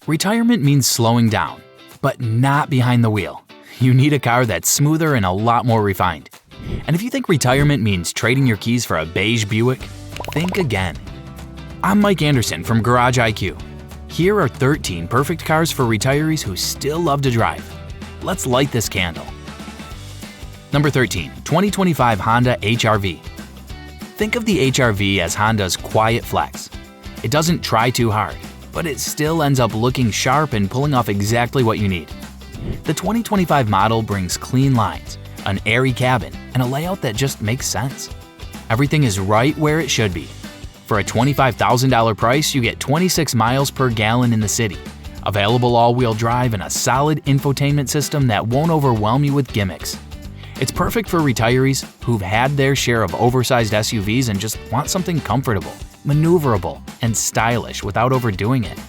Retirement means slowing down, but not behind the wheel. You need a car that's smoother and a lot more refined. And if you think retirement means trading your keys for a beige Buick, think again. I'm Mike Anderson from Garage IQ. Here are 13 perfect cars for retirees who still love to drive. Let's light this candle. Number 13, 2025 Honda HR-V. Think of the HR-V as Honda's quiet flex. It doesn't try too hard, but it still ends up looking sharp and pulling off exactly what you need. The 2025 model brings clean lines, an airy cabin, and a layout that just makes sense. Everything is right where it should be. For a $25,000 price, you get 26 miles per gallon in the city, available all-wheel drive, and a solid infotainment system that won't overwhelm you with gimmicks. It's perfect for retirees who've had their share of oversized SUVs and just want something comfortable, maneuverable, and stylish without overdoing it.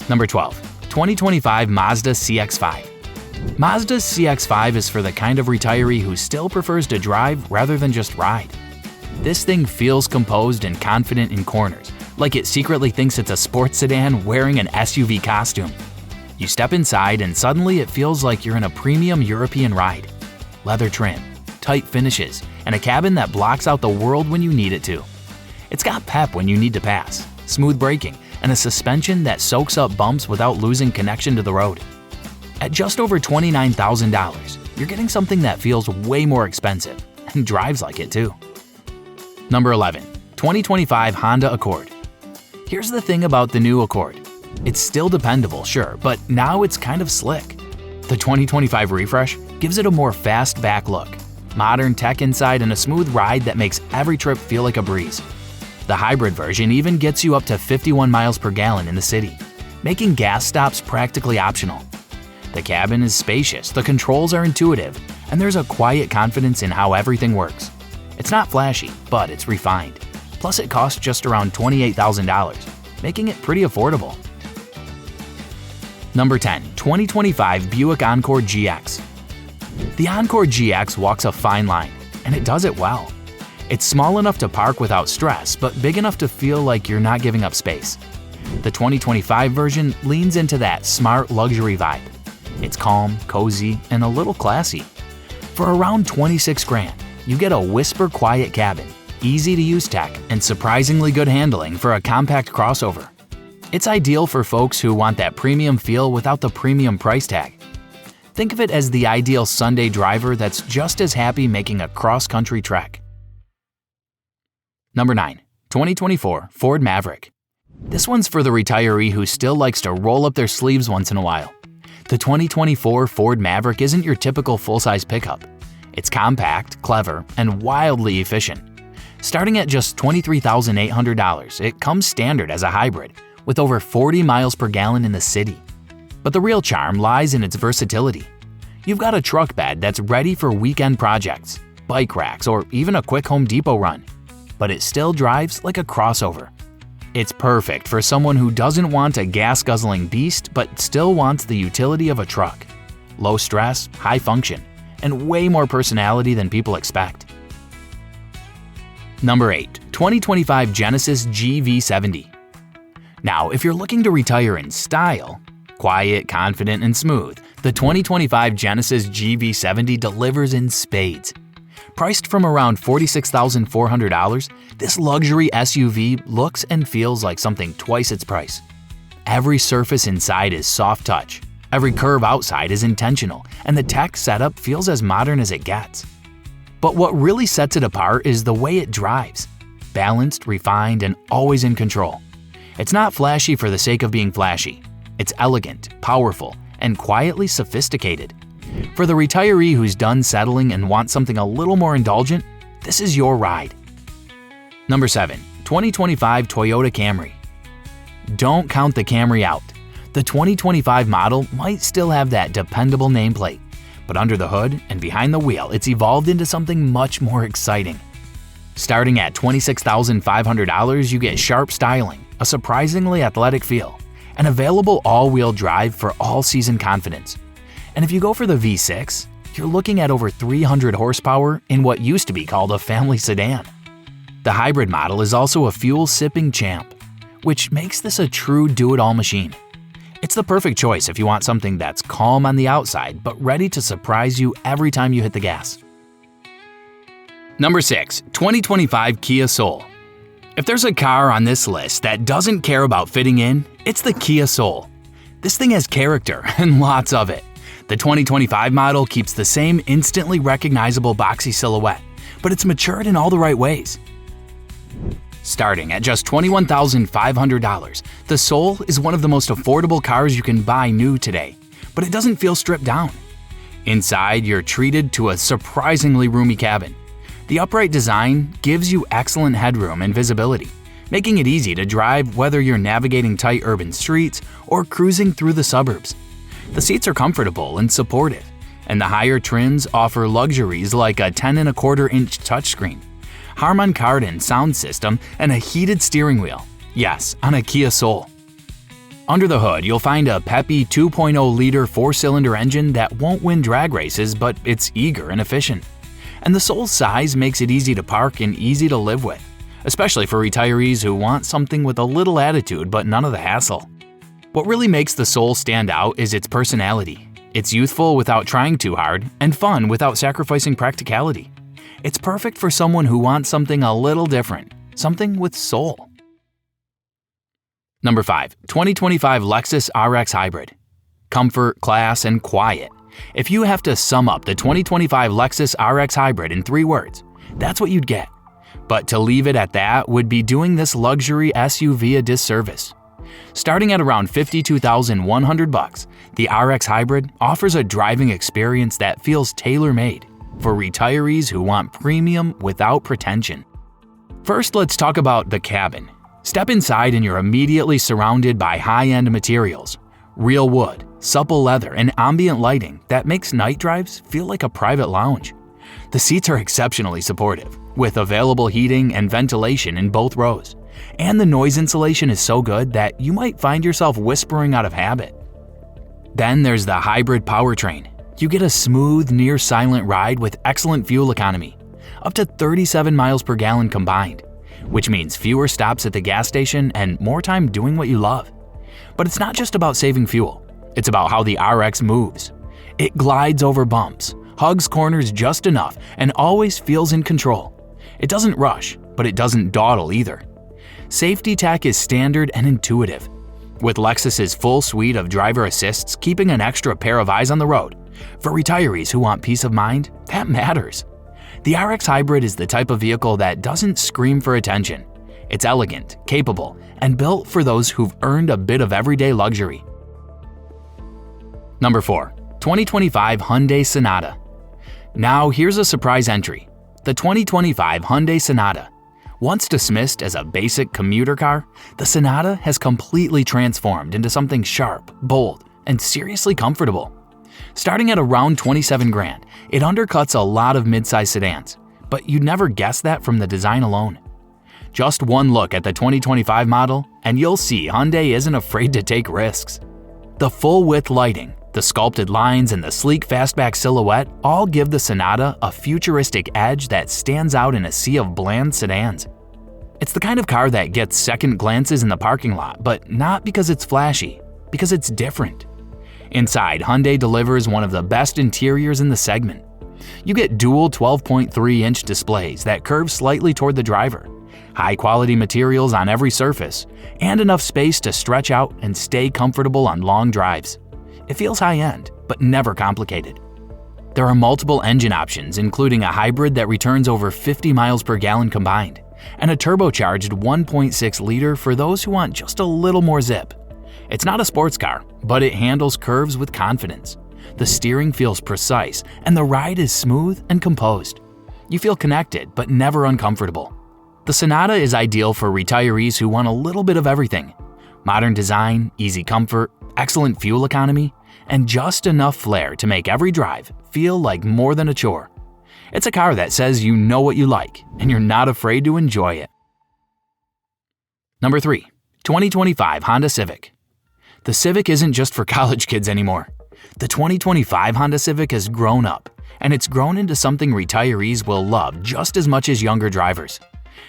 Number 12, 2025 Mazda CX-5. Mazda's CX-5 is for the kind of retiree who still prefers to drive rather than just ride. This thing feels composed and confident in corners, like it secretly thinks it's a sports sedan wearing an SUV costume. You step inside and suddenly it feels like you're in a premium European ride. Leather trim, tight finishes, and a cabin that blocks out the world when you need it to. It's got pep when you need to pass, smooth braking, and a suspension that soaks up bumps without losing connection to the road. At just over $29,000, you're getting something that feels way more expensive and drives like it too. Number 11, 2025 Honda Accord. Here's the thing about the new Accord. It's still dependable, sure, but now it's kind of slick. The 2025 refresh gives it a more fast-back look, modern tech inside, and a smooth ride that makes every trip feel like a breeze. The hybrid version even gets you up to 51 miles per gallon in the city, making gas stops practically optional. The cabin is spacious, the controls are intuitive, and there's a quiet confidence in how everything works. It's not flashy, but it's refined. Plus, it costs just around $28,000, making it pretty affordable. Number 10, 2025 Buick Encore GX. The Encore GX walks a fine line, and it does it well. It's small enough to park without stress, but big enough to feel like you're not giving up space. The 2025 version leans into that smart luxury vibe. It's calm, cozy, and a little classy. For around 26 grand, you get a whisper quiet cabin, easy to use tech, and surprisingly good handling for a compact crossover. It's ideal for folks who want that premium feel without the premium price tag. Think of it as the ideal Sunday driver that's just as happy making a cross-country trek. Number 9, 2024 Ford Maverick. This one's for the retiree who still likes to roll up their sleeves once in a while. The 2024 Ford Maverick isn't your typical full-size pickup. It's compact, clever, and wildly efficient. Starting at just $23,800, it comes standard as a hybrid, with over 40 miles per gallon in the city. But the real charm lies in its versatility. You've got a truck bed that's ready for weekend projects, bike racks, or even a quick Home Depot run. But it still drives like a crossover. It's perfect for someone who doesn't want a gas-guzzling beast but still wants the utility of a truck. Low stress, high function, and way more personality than people expect. Number 8, 2025 Genesis GV70. Now, if you're looking to retire in style, quiet, confident, and smooth, the 2025 Genesis GV70 delivers in spades. Priced from around $46,400, this luxury SUV looks and feels like something twice its price. Every surface inside is soft touch, every curve outside is intentional, and the tech setup feels as modern as it gets. But what really sets it apart is the way it drives. Balanced, refined, and always in control. It's not flashy for the sake of being flashy. It's elegant, powerful, and quietly sophisticated. For the retiree who's done settling and wants something a little more indulgent, this is your ride. Number 7, 2025 Toyota Camry. Don't count the Camry out. The 2025 model might still have that dependable nameplate, but under the hood and behind the wheel, it's evolved into something much more exciting. Starting at $26,500, you get sharp styling, a surprisingly athletic feel, and available all-wheel drive for all-season confidence. And if you go for the V6, you're looking at over 300 horsepower in what used to be called a family sedan. The hybrid model is also a fuel-sipping champ. which makes this a true do-it-all machine. It's the perfect choice if you want something that's calm on the outside but ready to surprise you every time you hit the gas. Number 6. 2025 Kia Soul. If there's a car on this list that doesn't care about fitting in, it's the Kia Soul. This thing has character and lots of it. The 2025 model keeps the same instantly recognizable boxy silhouette, but it's matured in all the right ways. Starting at just $21,500, the Soul is one of the most affordable cars you can buy new today, but it doesn't feel stripped down. Inside, you're treated to a surprisingly roomy cabin. The upright design gives you excellent headroom and visibility, making it easy to drive whether you're navigating tight urban streets or cruising through the suburbs. The seats are comfortable and supportive, and the higher trims offer luxuries like a 10.25-inch touchscreen, Harman Kardon sound system, and a heated steering wheel. Yes, on a Kia Soul. Under the hood, you'll find a peppy 2.0-liter four-cylinder engine that won't win drag races, but it's eager and efficient. And the Soul's size makes it easy to park and easy to live with, especially for retirees who want something with a little attitude but none of the hassle. What really makes the Soul stand out is its personality. It's youthful without trying too hard, and fun without sacrificing practicality. It's perfect for someone who wants something a little different, something with soul. Number 5. 2025 Lexus RX Hybrid. Comfort, class, and quiet. If you have to sum up the 2025 Lexus RX Hybrid in 3 words, that's what you'd get. But to leave it at that would be doing this luxury SUV a disservice. Starting at around $52,100, the RX Hybrid offers a driving experience that feels tailor-made for retirees who want premium without pretension. First, let's talk about the cabin. Step inside and you're immediately surrounded by high-end materials, real wood, supple leather, and ambient lighting that makes night drives feel like a private lounge. The seats are exceptionally supportive, with available heating and ventilation in both rows, and the noise insulation is so good that you might find yourself whispering out of habit. Then there's the hybrid powertrain. You get a smooth, near-silent ride with excellent fuel economy, up to 37 miles per gallon combined, which means fewer stops at the gas station and more time doing what you love. But it's not just about saving fuel, it's about how the RX moves. It glides over bumps, hugs corners just enough, and always feels in control. It doesn't rush, but it doesn't dawdle either. Safety tech is standard and intuitive, with Lexus's full suite of driver assists keeping an extra pair of eyes on the road. For retirees who want peace of mind, that matters. The RX Hybrid is the type of vehicle that doesn't scream for attention. It's elegant, capable, and built for those who've earned a bit of everyday luxury. Number 4. 2025 Hyundai Sonata. Now here's a surprise entry. The 2025 Hyundai Sonata. Once dismissed as a basic commuter car, the Sonata has completely transformed into something sharp, bold, and seriously comfortable. Starting at around $27,000, it undercuts a lot of midsize sedans, but you'd never guess that from the design alone. Just one look at the 2025 model, and you'll see Hyundai isn't afraid to take risks. The full-width lighting, the sculpted lines, and the sleek fastback silhouette all give the Sonata a futuristic edge that stands out in a sea of bland sedans. It's the kind of car that gets second glances in the parking lot, but not because it's flashy, because it's different. Inside, Hyundai delivers one of the best interiors in the segment. You get dual 12.3-inch displays that curve slightly toward the driver, high-quality materials on every surface, and enough space to stretch out and stay comfortable on long drives. It feels high-end, but never complicated. There are multiple engine options, including a hybrid that returns over 50 miles per gallon combined, and a turbocharged 1.6-liter for those who want just a little more zip. It's not a sports car, but it handles curves with confidence. The steering feels precise, and the ride is smooth and composed. You feel connected, but never uncomfortable. The Sonata is ideal for retirees who want a little bit of everything. Modern design, easy comfort, excellent fuel economy, and just enough flair to make every drive feel like more than a chore. It's a car that says you know what you like, and you're not afraid to enjoy it. Number 3. 2025 Honda Civic. The Civic isn't just for college kids anymore. The 2025 Honda Civic has grown up, and it's grown into something retirees will love just as much as younger drivers.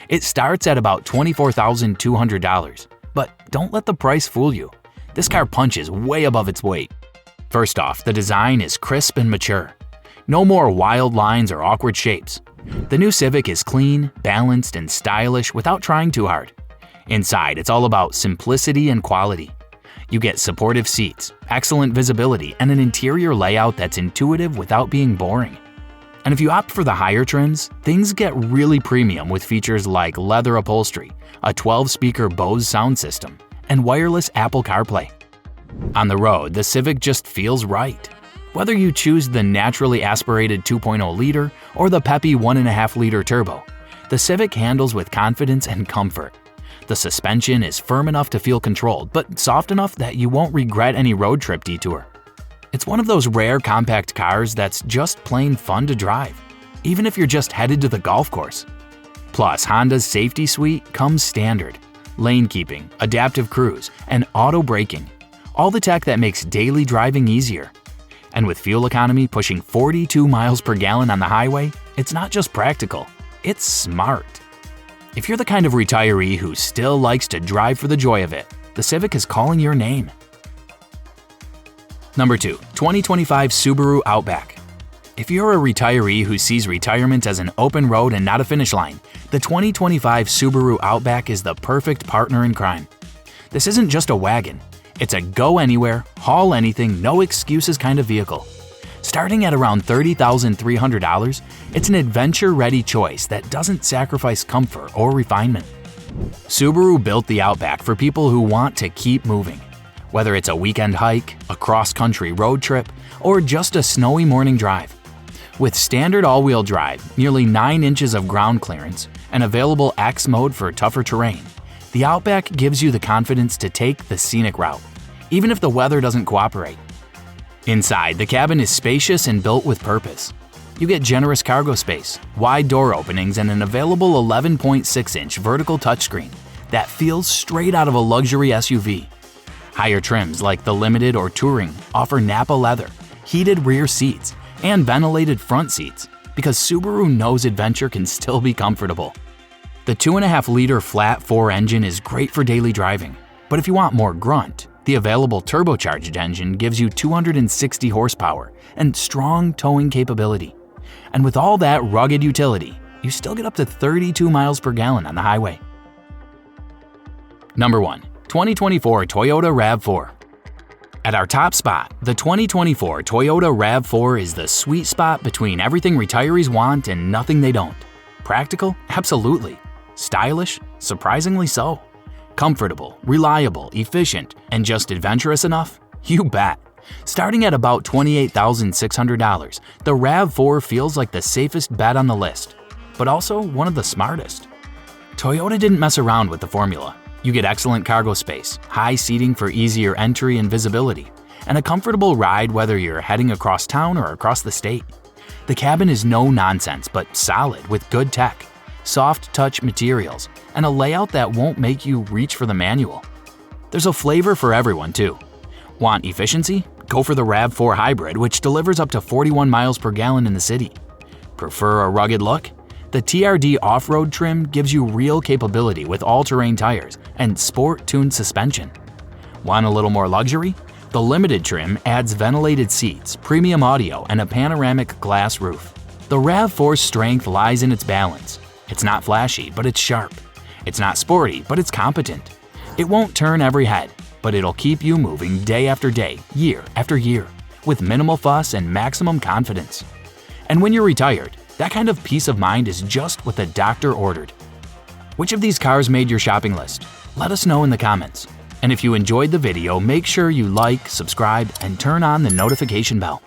It starts at about $24,200, but don't let the price fool you. This car punches way above its weight. First off, the design is crisp and mature. No more wild lines or awkward shapes. The new Civic is clean, balanced, and stylish without trying too hard. Inside, it's all about simplicity and quality. You get supportive seats, excellent visibility, and an interior layout that's intuitive without being boring. And if you opt for the higher trims, things get really premium with features like leather upholstery, a 12-speaker Bose sound system, and wireless Apple CarPlay. On the road, the Civic just feels right. Whether you choose the naturally aspirated 2.0-liter or the peppy 1.5-liter turbo, the Civic handles with confidence and comfort. The suspension is firm enough to feel controlled, but soft enough that you won't regret any road trip detour. It's one of those rare compact cars that's just plain fun to drive, even if you're just headed to the golf course. Plus, Honda's safety suite comes standard. Lane keeping, adaptive cruise, and auto braking. All the tech that makes daily driving easier. And with fuel economy pushing 42 miles per gallon on the highway, it's not just practical, it's smart. If you're the kind of retiree who still likes to drive for the joy of it, the Civic is calling your name. Number 2. 2025 Subaru Outback. If you're a retiree who sees retirement as an open road and not a finish line, the 2025 Subaru Outback is the perfect partner in crime. This isn't just a wagon. It's a go anywhere, haul anything, no excuses kind of vehicle. Starting at around $30,300, it's an adventure-ready choice that doesn't sacrifice comfort or refinement. Subaru built the Outback for people who want to keep moving. Whether it's a weekend hike, a cross-country road trip, or just a snowy morning drive. With standard all-wheel drive, nearly 9 inches of ground clearance, and available X mode for tougher terrain, the Outback gives you the confidence to take the scenic route, even if the weather doesn't cooperate. Inside, the cabin is spacious and built with purpose. You get generous cargo space, wide door openings, and an available 11.6-inch vertical touchscreen that feels straight out of a luxury SUV. Higher trims like the Limited or Touring offer Napa leather, heated rear seats, and ventilated front seats because Subaru knows adventure can still be comfortable. The 2.5-liter flat-4 engine is great for daily driving, but if you want more grunt, the available turbocharged engine gives you 260 horsepower and strong towing capability. And with all that rugged utility, you still get up to 32 miles per gallon on the highway. Number 1. 2024 Toyota RAV4. At our top spot, the 2024 Toyota RAV4 is the sweet spot between everything retirees want and nothing they don't. Practical? Absolutely. Stylish? Surprisingly so. Comfortable, reliable, efficient, and just adventurous enough? You bet. Starting at about $28,600, the RAV4 feels like the safest bet on the list, but also one of the smartest. Toyota didn't mess around with the formula. You get excellent cargo space, high seating for easier entry and visibility, and a comfortable ride whether you're heading across town or across the state. The cabin is no nonsense but solid with good tech, soft touch materials, and a layout that won't make you reach for the manual. There's a flavor for everyone too. Want efficiency? Go for the RAV4 Hybrid, which delivers up to 41 miles per gallon in the city. Prefer a rugged look? The TRD off-road trim gives you real capability with all-terrain tires and sport-tuned suspension. Want a little more luxury? The Limited trim adds ventilated seats, premium audio, and a panoramic glass roof. The RAV4's strength lies in its balance. It's not flashy, but it's sharp. It's not sporty, but it's competent. It won't turn every head, but it'll keep you moving day after day, year after year, with minimal fuss and maximum confidence. And when you're retired, that kind of peace of mind is just what the doctor ordered. Which of these cars made your shopping list? Let us know in the comments. And if you enjoyed the video, make sure you like, subscribe, and turn on the notification bell.